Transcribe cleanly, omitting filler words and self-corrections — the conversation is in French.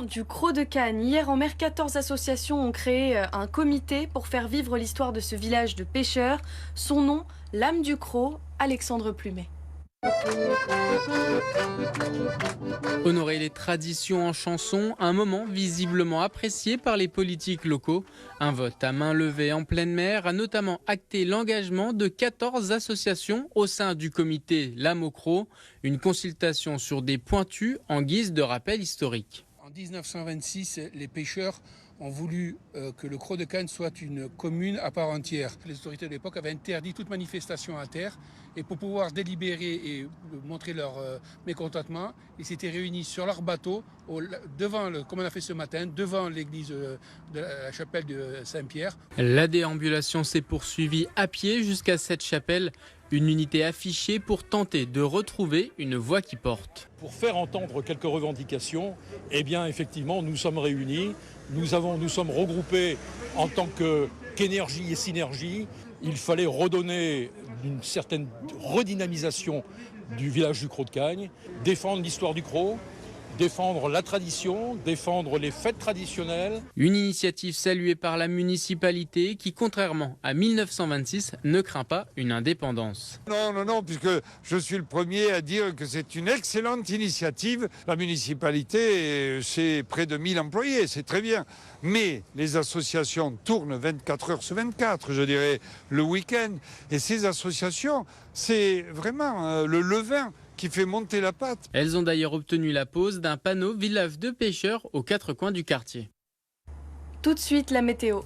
du Cros de Cagnes. Hier en mer, 14 associations ont créé un comité pour faire vivre l'histoire de ce village de pêcheurs. Son nom, l'âme du Cros, Alexandre Plumet. Honorer les traditions en chanson, un moment visiblement apprécié par les politiques locaux. Un vote à main levée en pleine mer a notamment acté l'engagement de 14 associations au sein du comité L'âme au Cros, une consultation sur des pointus en guise de rappel historique. En 1926, les pêcheurs ont voulu que le Cros de Cagnes soit une commune à part entière. Les autorités de l'époque avaient interdit toute manifestation à terre et pour pouvoir délibérer et montrer leur mécontentement, ils s'étaient réunis sur leur bateau, comme on a fait ce matin, devant l'église de la chapelle de Saint-Pierre. La déambulation s'est poursuivie à pied jusqu'à cette chapelle, une unité affichée pour tenter de retrouver une voix qui porte. Pour faire entendre quelques revendications, eh bien effectivement nous sommes réunis, nous sommes regroupés en tant qu'énergie et synergie. Il fallait redonner une certaine redynamisation du village du Cros de Cagnes, défendre l'histoire du Cros, défendre la tradition, défendre les fêtes traditionnelles. Une initiative saluée par la municipalité qui, contrairement à 1926, ne craint pas une indépendance. Non, puisque je suis le premier à dire que c'est une excellente initiative. La municipalité, c'est près de 1000 employés, c'est très bien. Mais les associations tournent 24 heures sur 24, je dirais, le week-end. Et ces associations, c'est vraiment le levain qui fait monter la pâte. Elles ont d'ailleurs obtenu la pose d'un panneau village de pêcheurs aux 4 coins du quartier. Tout de suite, la météo.